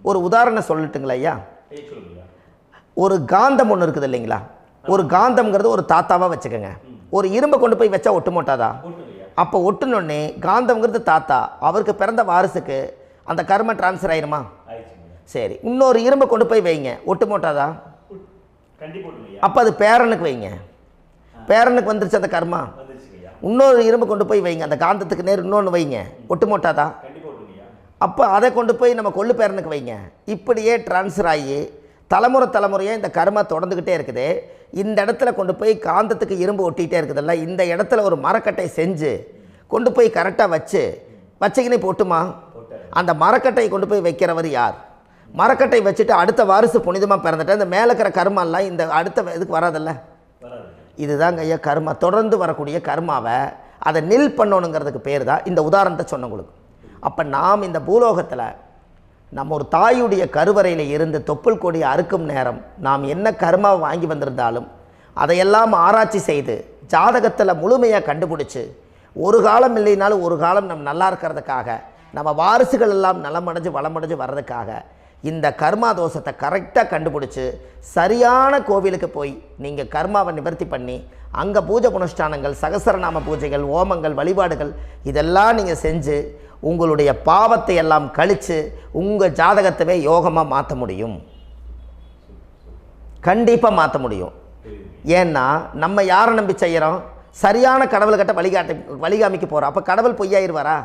ஒரு உதாரணம் சொல்லட்டுங்களா ஐயா? ஒரு காந்தம் ஒன்று இருக்குது இல்லைங்களா? ஒரு காந்தம்ங்கிறது ஒரு தாத்தாவாக வச்சுக்கோங்க. ஒரு இரும்பை கொண்டு போய் வச்சா ஒட்டு மாட்டாதா? அப்போ ஒட்டுனோடனே காந்தம்ங்கிறது தாத்தா, அவருக்கு பிறந்த வாரிசுக்கு அந்த கர்ம டிரான்ஸ்ஃபர் ஆயிருமா? சரி, இன்னொரு இரும்பை கொண்டு போய் வைங்க, ஒட்டு மாட்டாதா? அப்போ அது பேரனுக்கு வைங்க, பேரனுக்கு வந்துருச்சு அந்த கர்மா. இன்னொரு இரும்பு கொண்டு போய் வைங்க, அந்த காந்தத்துக்கு நேர் இன்னொன்று வைங்க, ஒட்டு மாட்டாதா? அப்போ அதை கொண்டு போய் நம்ம கொள்ளு பேரனுக்கு வைங்க. இப்படியே டிரான்ஸ்ஃபர் ஆகி தலைமுறை தலைமுறையாக இந்த கர்மா தொடர்ந்துக்கிட்டே இருக்குது. இந்த இடத்துல கொண்டு போய் காந்தத்துக்கு இரும்பு ஒட்டிகிட்டே இருக்குதுல்ல, இந்த இடத்துல ஒரு மரக்கட்டை செஞ்சு கொண்டு போய் கரெக்டாக வச்சுக்கினே போட்டுமா? அந்த மரக்கட்டையை கொண்டு போய் வைக்கிறவர் யார்? மரக்கட்டை வச்சுட்டு அடுத்த வாரிசு புனிதமாக பிறந்துட்டு அந்த மேலே இருக்கிற கர்மாலாம் இந்த அடுத்த இதுக்கு வராதில்ல. இதுதாங்க ஐயா கர்மா. தொடர்ந்து வரக்கூடிய கர்மாவை அதை நில் பண்ணணுங்கிறதுக்கு பேர் தான் இந்த உதாரணத்தை சொன்னவங்களுக்கு. அப்போ நாம் இந்த பூலோகத்தில் நம்ம ஒரு தாயுடைய கருவறையில் இருந்து தொப்புள் கொடி அறுக்கும் நேரம் நாம் என்ன கர்மாவை வாங்கி வந்திருந்தாலும் அதையெல்லாம் ஆராய்ச்சி செய்து ஜாதகத்தில் முழுமையாக கண்டுபிடிச்சி ஒரு காலம் இல்லைனாலும் ஒரு காலம் நம்ம நல்லா இருக்கிறதுக்காக, நம்ம வாரிசுகள் எல்லாம் நலமடைஞ்சு வளமடைஞ்சு வர்றதுக்காக இந்த கர்மா தோஷத்தை கரெக்டாக கண்டுபிடிச்சி சரியான கோவிலுக்கு போய் நீங்கள் கர்மாவை நிவர்த்தி பண்ணி அங்கே பூஜை புனஸ்தானங்கள், சகசரநாம பூஜைகள், ஓமங்கள், வழிபாடுகள் இதெல்லாம் நீங்கள் செஞ்சு உங்களுடைய பாவத்தை எல்லாம் கழித்து உங்கள் ஜாதகத்தவே யோகமாக மாற்ற முடியும். கண்டிப்பாக மாற்ற முடியும். ஏன்னா நம்ம யாரை நம்பி செய்கிறோம்? சரியான கடவுள்கிட்ட வழிகாமிக்க போகிறோம். அப்போ கடவுள் பொய்யாயிருவாரா?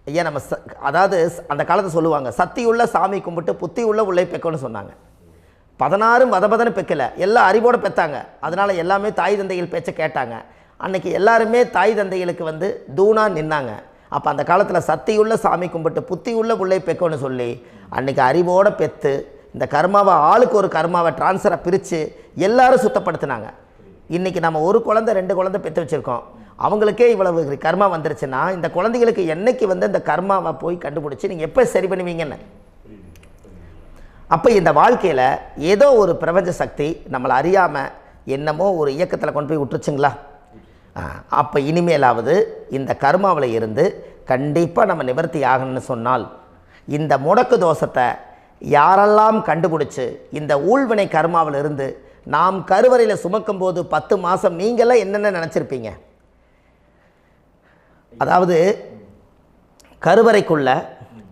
ஐயா நம்ம அதாவது அந்த காலத்தை சொல்லுவாங்க, சத்தியுள்ள சாமி கும்பிட்டு புத்தி உள்ள உள்ளே பெக்கணும்னு சொன்னாங்க. 16 வதபதன்னு பெக்கலை, எல்லாம் அறிவோடு பெற்றாங்க. அதனால் எல்லாமே தாய் தந்தைகள் பேச்சை கேட்டாங்க. அன்றைக்கி எல்லாருமே தாய் தந்தைகளுக்கு தூணாக நின்னாங்க. அப்போ அந்த காலத்தில் சத்தியுள்ள சாமி கும்பிட்டு புத்தி உள்ள உள்ளே பெக்கணும்னு சொல்லி அன்றைக்கி அறிவோடு பெற்று இந்த கர்மாவை ஆளுக்கு ஒரு கர்மாவை டிரான்ஸ்ஃபரை பிரித்து எல்லாரும் சுத்தப்படுத்தினாங்க. இன்றைக்கி நம்ம ஒரு குழந்தை 2 குழந்தை பெற்று வச்சுருக்கோம். அவங்களுக்கே இவ்வளவு கர்மா வந்துருச்சுன்னா இந்த குழந்தைகளுக்கு என்னைக்கு இந்த கர்மாவை போய் கண்டுபிடிச்சி நீங்கள் எப்போ சரி பண்ணுவீங்கன்னு. அப்போ இந்த வாழ்க்கையில் ஏதோ ஒரு பிரபஞ்ச சக்தி நம்மளை அறியாமல் என்னமோ ஒரு இயக்கத்தில் கொண்டு போய் விட்டுருச்சுங்களா? அப்போ இனிமேலாவது இந்த கர்மாவில் இருந்து கண்டிப்பாக நம்ம நிவர்த்தி ஆகணும்னு சொன்னால் இந்த முடக்கு தோஷத்தை யாரெல்லாம் கண்டுபிடிச்சி இந்த ஊழ்வினை கர்மாவில் இருந்து நாம் கருவறையில் சுமக்கும் போது 10 மாதம் நீங்களாம் என்னென்ன நினச்சிருப்பீங்க? அதாவது கருவறைக்குள்ள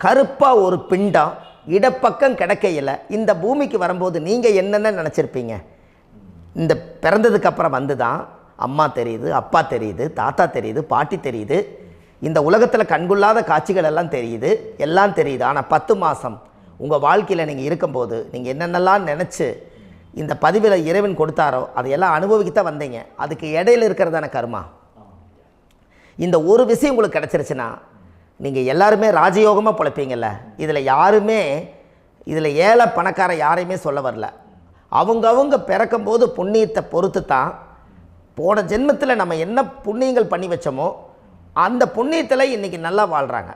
கருப்பாக ஒரு பிண்டம் இடப்பக்கம் கிடக்கையில் இந்த பூமிக்கு வரும்போது நீங்கள் என்னென்ன நினச்சிருப்பீங்க? இந்த பிறந்ததுக்கப்புறம் தான் அம்மா தெரியுது, அப்பா தெரியுது, தாத்தா தெரியுது, பாட்டி தெரியுது, இந்த உலகத்தில் கண்கொள்ளாத காட்சிகள் எல்லாம் தெரியுது, எல்லாம் தெரியுது. ஆனால் 10 மாதம் உங்கள் வாழ்க்கையில் நீங்கள் இருக்கும்போது நீங்கள் என்னென்னலாம் நினச்சி இந்த பதிவில் இறைவன் கொடுத்தாரோ அதையெல்லாம் அனுபவிக்கத்தான் வந்தீங்க. அதுக்கு இடையில் இருக்கிறதான கர்மா. இந்த ஒரு விஷயம் உங்களுக்கு கிடச்சிருச்சுன்னா நீங்கள் எல்லாருமே ராஜயோகமாக பிழைப்பீங்கள்ல. இதில் ஏழை பணக்கார யாரையுமே சொல்ல வரல. அவங்கவுங்க பிறக்கும்போது புண்ணியத்தை பொறுத்து தான் போன ஜென்மத்தில் நம்ம என்ன புண்ணியங்கள் பண்ணி வச்சோமோ அந்த புண்ணியத்தில் இன்றைக்கி நல்லா வாழ்கிறாங்க.